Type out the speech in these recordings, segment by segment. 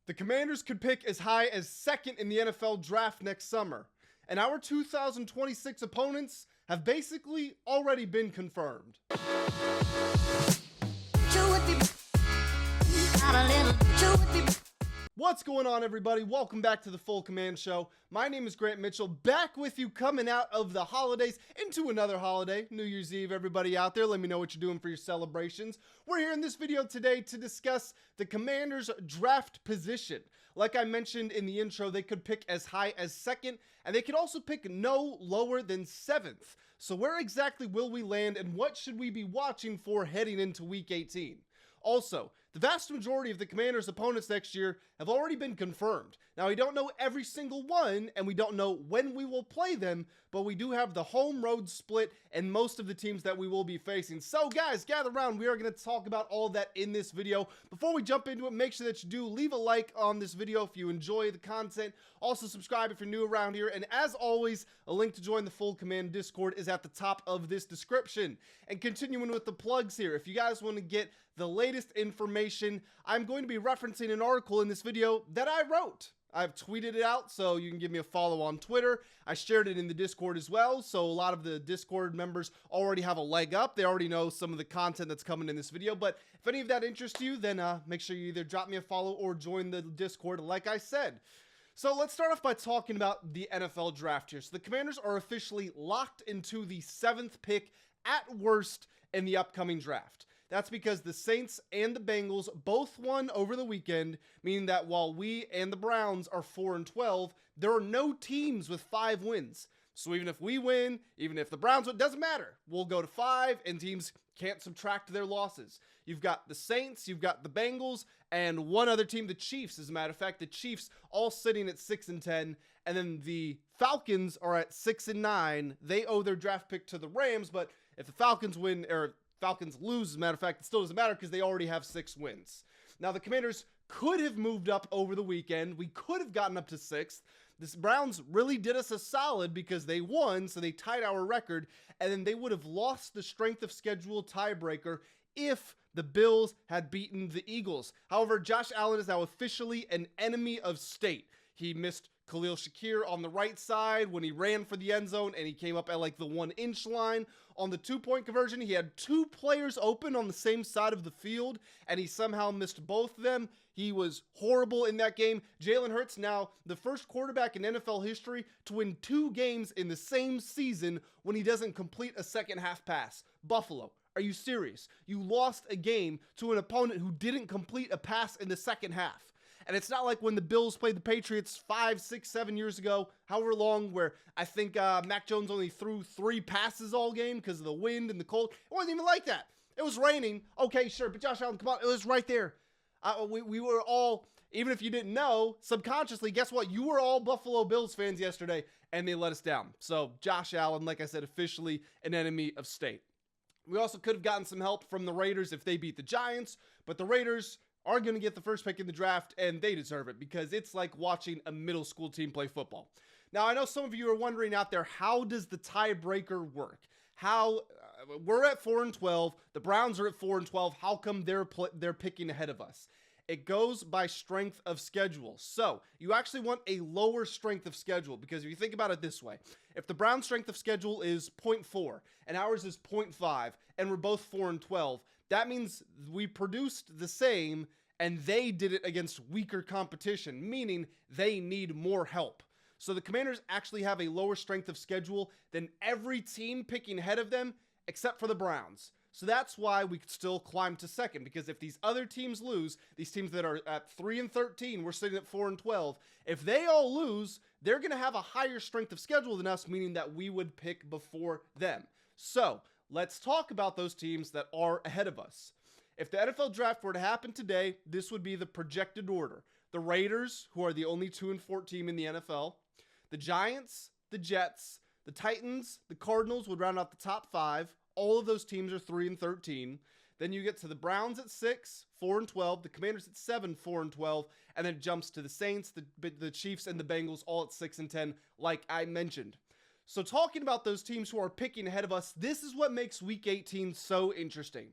The Commanders could pick as high as second in the NFL draft next summer, and our 2026 opponents have basically already been confirmed. What's going on, everybody? Welcome back to the Full Command Show. My name is Grant Mitchell, back with you coming out of the holidays into another holiday, New Year's Eve. Everybody out there, let me know what you're doing for your celebrations. We're here in this video today to discuss the Commanders' draft position. Like I mentioned in the intro, they could pick as high as second, and they could also pick no lower than seventh. So where exactly will we land, and what should we be watching for heading into Week 18? Also, the vast majority of the Commanders' opponents next year have already been confirmed. Now, we don't know every single one, and we don't know when we will play them, but we do have the home road split and most of the teams that we will be facing. So, guys, gather around. We are going to talk about all of that in this video. Before we jump into it, make sure that you do leave a like on this video if you enjoy the content. Also, subscribe if you're new around here. And as always, a link to join the Full Command Discord is at the top of this description. And continuing with the plugs here, if you guys want to get the latest information, I'm going to be referencing an article in this video that I wrote. I've tweeted it out, so you can give me a follow on Twitter. I shared it in the Discord as well, so a lot of the Discord members already have a leg up. They already know some of the content that's coming in this video, but if any of that interests you, then make sure you either drop me a follow or join the Discord like I said. So let's start off by talking about the NFL draft here. So the Commanders are officially locked into the 7th pick at worst in the upcoming draft. That's because the Saints and the Bengals both won over the weekend, meaning that while we and the Browns are 4-12, there are no teams with 5 wins. So even if we win, even if the Browns win, it doesn't matter. We'll go to 5 and teams can't subtract their losses. You've got the Saints, you've got the Bengals, and one other team, the Chiefs. As a matter of fact, the Chiefs all sitting at 6-10, and then the Falcons are at 6-9. They owe their draft pick to the Rams, but if the Falcons win, or Falcons lose, as a matter of fact, it still doesn't matter because they already have 6 wins. Now, the Commanders could have moved up over the weekend. We could have gotten up to 6th. The Browns really did us a solid because they won, so they tied our record, and then they would have lost the strength of schedule tiebreaker if the Bills had beaten the Eagles. However, Josh Allen is now officially an enemy of state. He missed Khalil Shakir on the right side when he ran for the end zone, and he came up at like the 1-inch line. On the 2-point conversion, he had 2 players open on the same side of the field, and he somehow missed both of them. He was horrible in that game. Jalen Hurts, now the first quarterback in NFL history to win 2 games in the same season when he doesn't complete a second half pass. Buffalo, are you serious? You lost a game to an opponent who didn't complete a pass in the second half. And it's not like when the Bills played the Patriots 5, 6, 7 years ago, however long, where I think Mac Jones only threw 3 passes all game because of the wind and the cold. It wasn't even like that. It was raining. Okay, sure, but Josh Allen, come on, it was right there. We were all, even if you didn't know, subconsciously, guess what? You were all Buffalo Bills fans yesterday, and they let us down. So Josh Allen, like I said, officially an enemy of state. We also could have gotten some help from the Raiders if they beat the Giants, but the Raiders are going to get the first pick in the draft, and they deserve it because it's like watching a middle school team play football. Now, I know some of you are wondering out there, how does the tiebreaker work? We're at 4-12, the Browns are at 4-12. How come they're picking ahead of us? It goes by strength of schedule. So you actually want a lower strength of schedule because if you think about it this way, if the Browns' strength of schedule is 0.4 and ours is 0.5 and we're both 4-12, that means we produced the same and they did it against weaker competition, meaning they need more help. So the Commanders actually have a lower strength of schedule than every team picking ahead of them except for the Browns. So that's why we could still climb to second, because if these other teams lose, these teams that are at 3-13, we're sitting at 4-12, if they all lose, they're going to have a higher strength of schedule than us, meaning that we would pick before them. So let's talk about those teams that are ahead of us. If the NFL draft were to happen today, this would be the projected order. The Raiders, who are the only 2-4 team in the NFL, the Giants, the Jets, the Titans, the Cardinals would round out the top 5. All of those teams are 3-13. Then you get to the Browns at 6, 4-12. The Commanders at 7, 4-12. And then it jumps to the Saints, the Chiefs, and the Bengals all at 6-10, like I mentioned. So talking about those teams who are picking ahead of us, this is what makes Week 18 so interesting.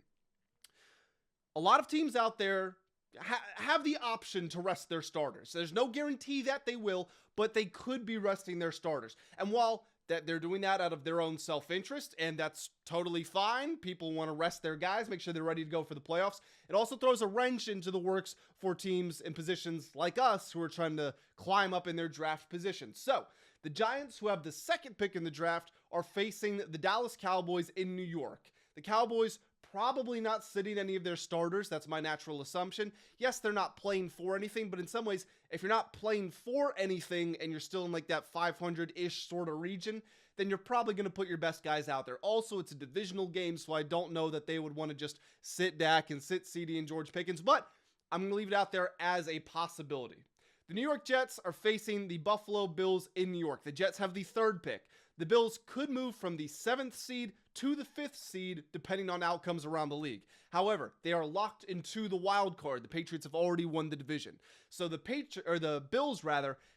A lot of teams out there have the option to rest their starters. There's no guarantee that they will, but they could be resting their starters. And while that they're doing that out of their own self-interest, and that's totally fine. People want to rest their guys, make sure they're ready to go for the playoffs. It also throws a wrench into the works for teams in positions like us who are trying to climb up in their draft positions. So, the Giants, who have the second pick in the draft, are facing the Dallas Cowboys in New York. The Cowboys probably not sitting any of their starters. That's my natural assumption. Yes, they're not playing for anything, but in some ways, if you're not playing for anything and you're still in like that 500-ish sort of region, then you're probably going to put your best guys out there. Also, it's a divisional game, so I don't know that they would want to just sit Dak and sit CD and George Pickens, but I'm going to leave it out there as a possibility. The New York Jets are facing the Buffalo Bills in New York. The Jets have the third pick. The Bills could move from the 7th seed to the 5th seed, depending on outcomes around the league. However, they are locked into the wild card. The Patriots have already won the division. So the Bills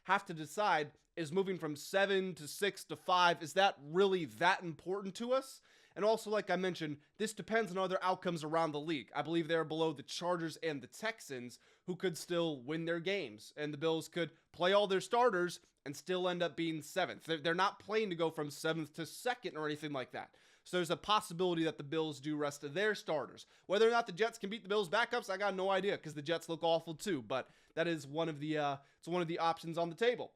have to decide, is moving from 7 to 6 to 5, is that really that important to us? And also, like I mentioned, this depends on other outcomes around the league. I believe they're below the Chargers and the Texans, who could still win their games. And the Bills could play all their starters and still end up being 7th. They're not playing to go from 7th to 2nd or anything like that. So there's a possibility that the Bills do rest of their starters. Whether or not the Jets can beat the Bills' backups, I got no idea, because the Jets look awful too. But that is one of the options on the table.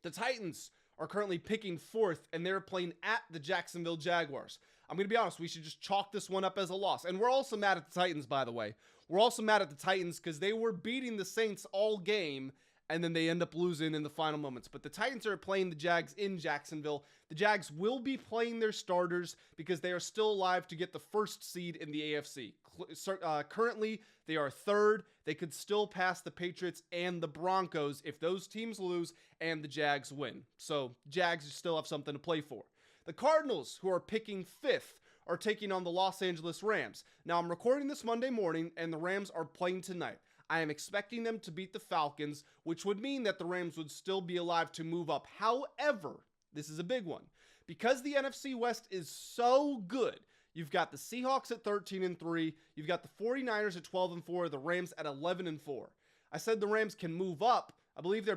The Titans are currently picking 4th, and they're playing at the Jacksonville Jaguars. I'm going to be honest, we should just chalk this one up as a loss. And we're also mad at the Titans, by the way. We're also mad at the Titans because they were beating the Saints all game, and then they end up losing in the final moments. But the Titans are playing the Jags in Jacksonville. The Jags will be playing their starters because they are still alive to get the 1st seed in the AFC. Currently, they are 3rd. They could still pass the Patriots and the Broncos if those teams lose and the Jags win. So, Jags still have something to play for. The Cardinals, who are picking 5th, are taking on the Los Angeles Rams. Now, I'm recording this Monday morning, and the Rams are playing tonight. I am expecting them to beat the Falcons, which would mean that the Rams would still be alive to move up. However, this is a big one. Because the NFC West is so good, you've got the Seahawks at 13-3, you've got the 49ers at 12-4, the Rams at 11-4. I said the Rams can move up. I believe they're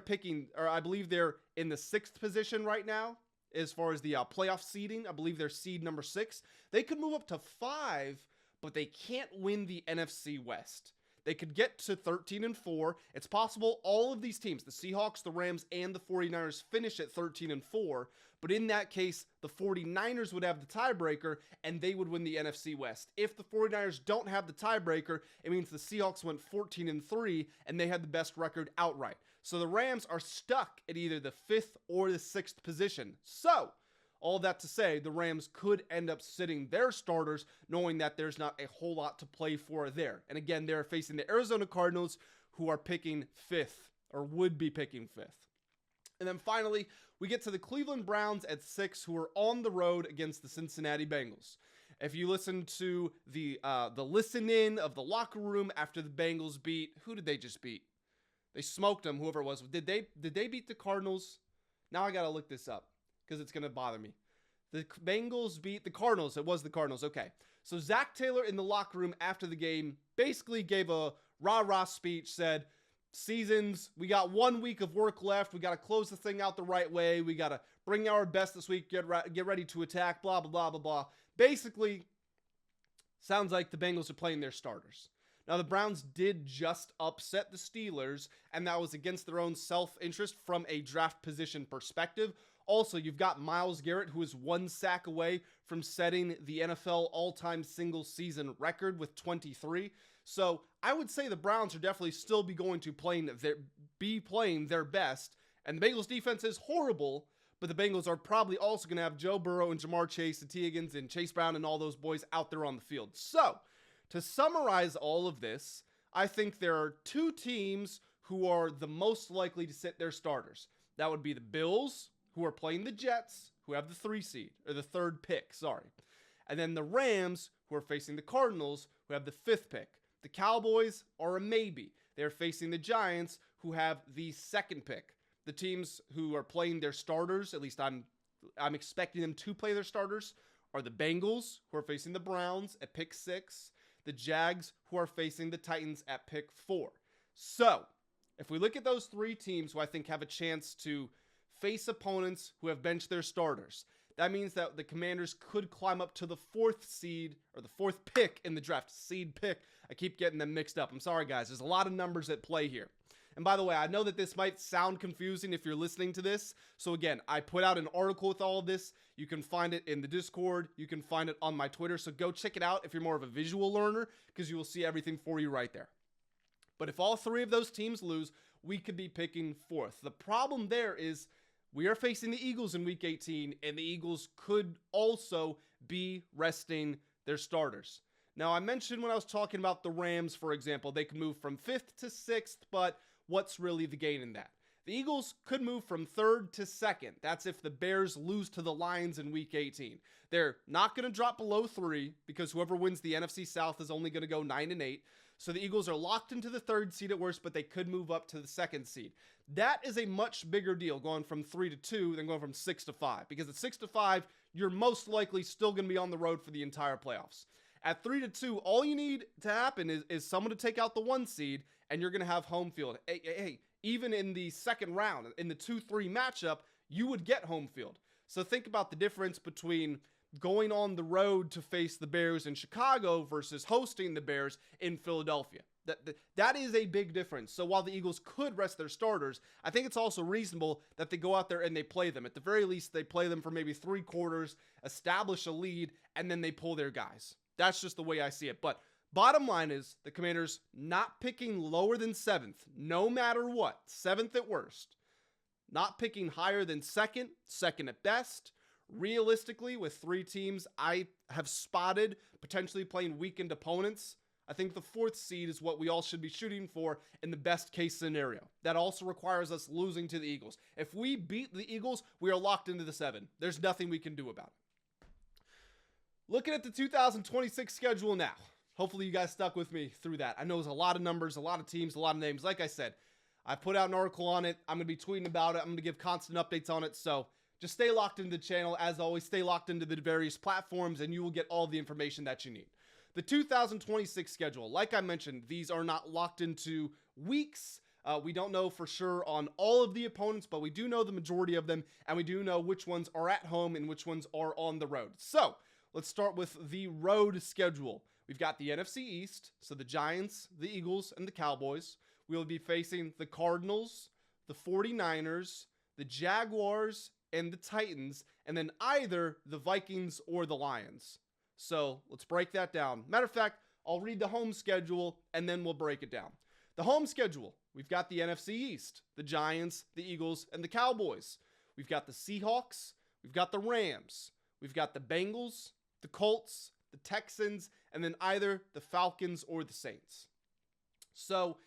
in the 6th position right now as far as the playoff seeding. I believe they're seed number 6. They could move up to 5, but they can't win the NFC West. They could get to 13-4. It's possible all of these teams, the Seahawks, the Rams, and the 49ers, finish at 13-4. But in that case, the 49ers would have the tiebreaker, and they would win the NFC West. If the 49ers don't have the tiebreaker, it means the Seahawks went 14-3, and they had the best record outright. So the Rams are stuck at either the 5th or the 6th position. So, all that to say, the Rams could end up sitting their starters, knowing that there's not a whole lot to play for there. And again, they're facing the Arizona Cardinals, who are picking 5th, or would be picking 5th. And then finally, we get to the Cleveland Browns at 6, who are on the road against the Cincinnati Bengals. If you listen to the listen-in of the locker room after the Bengals beat, who did they just beat? They smoked them, whoever it was. Did they beat the Cardinals? Now I got to look this up, because it's going to bother me. The Bengals beat the Cardinals. It was the Cardinals. Okay. So Zach Taylor in the locker room after the game basically gave a rah-rah speech, said, we got 1 week of work left. We got to close the thing out the right way. We got to bring our best this week, get ready to attack, blah, blah, blah, blah, blah. Basically, sounds like the Bengals are playing their starters. Now, the Browns did just upset the Steelers, and that was against their own self-interest from a draft position perspective. Also, you've got Myles Garrett, who is 1 sack away from setting the NFL all-time single-season record with 23. So, I would say the Browns are definitely still be playing their best, and the Bengals defense is horrible, but the Bengals are probably also going to have Joe Burrow and Jamar Chase and T. Higgins and Chase Brown and all those boys out there on the field. So, to summarize all of this, I think there are 2 teams who are the most likely to sit their starters. That would be the Bills, who are playing the Jets, who have the 3rd pick, And then the Rams, who are facing the Cardinals, who have the 5th pick. The Cowboys are a maybe. They're facing the Giants, who have the 2nd pick. The teams who are playing their starters, at least I'm expecting them to play their starters, are the Bengals, who are facing the Browns at pick 6. the Jags, who are facing the Titans at pick 4. So, if we look at those 3 teams who I think have a chance to face opponents who have benched their starters, that means that the Commanders could climb up to the 4th seed, or the 4th pick in the draft. Seed pick. I keep getting them mixed up. I'm sorry, guys. There's a lot of numbers at play here. And by the way, I know that this might sound confusing if you're listening to this. So again, I put out an article with all of this. You can find it in the Discord. You can find it on my Twitter. So go check it out if you're more of a visual learner, because you will see everything for you right there. But if all 3 of those teams lose, we could be picking 4th. The problem there is we are facing the Eagles in Week 18, and the Eagles could also be resting their starters. Now, I mentioned when I was talking about the Rams, for example, they could move from 5th to 6th, but what's really the gain in that? The Eagles could move from 3rd to 2nd. That's if the Bears lose to the Lions in Week 18. They're not going to drop below 3 because whoever wins the NFC South is only going to go 9-8. So the Eagles are locked into the 3rd seed at worst, but they could move up to the 2nd seed. That is a much bigger deal going from 3 to 2 than going from 6 to 5. Because at 6 to 5, you're most likely still going to be on the road for the entire playoffs. At 3 to 2, all you need to happen is someone to take out the 1 seed, and you're going to have home field. Hey, even in the second round, in the 2-3 matchup, you would get home field. So think about the difference between going on the road to face the Bears in Chicago versus hosting the Bears in Philadelphia. That is a big difference. So while the Eagles could rest their starters, I think it's also reasonable that they go out there and they play them. At the very least, they play them for maybe 3 quarters, establish a lead, and then they pull their guys. That's just the way I see it. But bottom line is the Commanders not picking lower than 7th, no matter what, 7th at worst. Not picking higher than 2nd, 2nd at best. Realistically, with 3 teams I have spotted potentially playing weakened opponents, I think the 4th seed is what we all should be shooting for in the best case scenario. That also requires us losing to the Eagles. If we beat the Eagles, we are locked into the 7. There's nothing we can do about it. Looking at the 2026 schedule now. Hopefully you guys stuck with me through that. I know there's a lot of numbers, a lot of teams, a lot of names. Like I said, I put out an article on it. I'm going to be tweeting about it. I'm going to give constant updates on it. So just stay locked into the channel. As always, stay locked into the various platforms and you will get all the information that you need. The 2026 schedule, like I mentioned, these are not locked into weeks. We don't know for sure on all of the opponents, but we do know the majority of them, and we do know which ones are at home and which ones are on the road. So let's start with the road schedule. We've got the NFC East, so the Giants, the Eagles, and the Cowboys. We'll be facing the Cardinals, the 49ers, the Jaguars, and the Titans, and then either the Vikings or the Lions. So let's break that down. Matter of fact, I'll read the home schedule and then we'll break it down. The home schedule, we've got the NFC East, the Giants, the Eagles, and the Cowboys. We've got the Seahawks, we've got the Rams, we've got the Bengals, the Colts, the Texans, and then either the Falcons or the Saints. So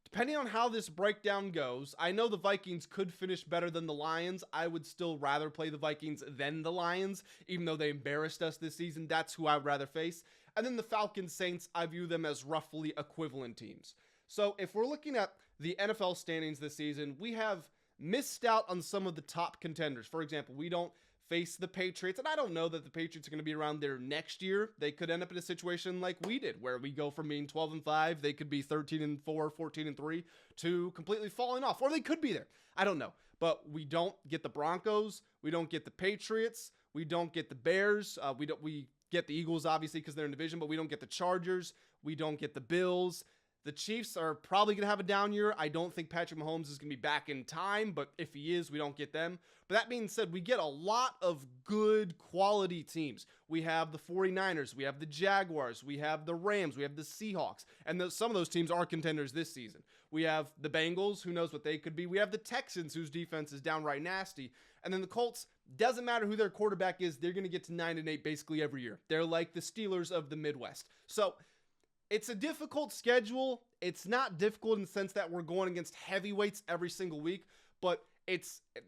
depending on how this breakdown goes, I know the Vikings could finish better than the Lions. I would still rather play the Vikings than the Lions, even though they embarrassed us this season. That's who I would rather face. And then the Falcons, Saints, I view them as roughly equivalent teams. So if we're looking at the NFL standings this season, we have missed out on some of the top contenders. For example, we don't face the Patriots, and I don't know that the Patriots are going to be around there next year. They could end up in a situation like we did, where we go from being 12-5, they could be 13-4, 14-3, to completely falling off, or they could be there. I don't know, but we don't get the Broncos, we don't get the Patriots, we don't get the Bears, we get the Eagles obviously because they're in division, but we don't get the Chargers, we don't get the Bills. The Chiefs are probably going to have a down year. I don't think Patrick Mahomes is going to be back in time, but if he is, we don't get them. But that being said, we get a lot of good quality teams. We have the 49ers, we have the Jaguars, we have the Rams, we have the Seahawks, and some of those teams are contenders this season. We have the Bengals, who knows what they could be. We have the Texans, whose defense is downright nasty. And then the Colts, doesn't matter who their quarterback is, they're going to get to 9-8 basically every year. They're like the Steelers of the Midwest. So it's a difficult schedule. It's not difficult in the sense that we're going against heavyweights every single week, but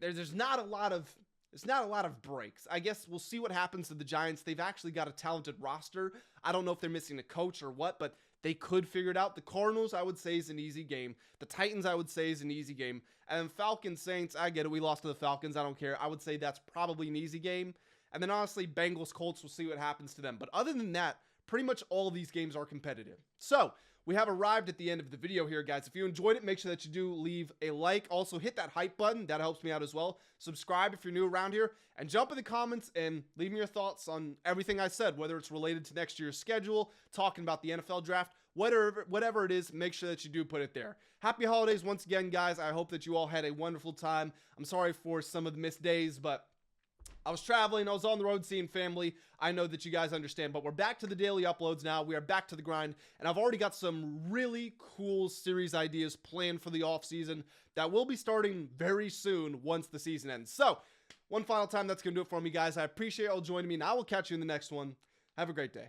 there's not a lot of breaks. I guess we'll see what happens to the Giants. They've actually got a talented roster. I don't know if they're missing a coach or what, but they could figure it out. The Cardinals, I would say, is an easy game. The Titans, I would say, is an easy game. And then Falcons, Saints, I get it. We lost to the Falcons. I don't care. I would say that's probably an easy game. And then honestly, Bengals, Colts, we'll see what happens to them. But other than that, pretty much all of these games are competitive. So we have arrived at the end of the video here, guys. If you enjoyed it, make sure that you do leave a like. Also, hit that hype button. That helps me out as well. Subscribe if you're new around here. And jump in the comments and leave me your thoughts on everything I said, whether it's related to next year's schedule, talking about the NFL draft, whatever it is, make sure that you do put it there. Happy holidays once again, guys. I hope that you all had a wonderful time. I'm sorry for some of the missed days, but I was traveling. I was on the road seeing family. I know that you guys understand, but we're back to the daily uploads now. We are back to the grind, and I've already got some really cool series ideas planned for the offseason that will be starting very soon once the season ends. So, one final time, that's going to do it for me, guys. I appreciate you all joining me, and I will catch you in the next one. Have a great day.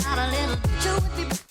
Got a little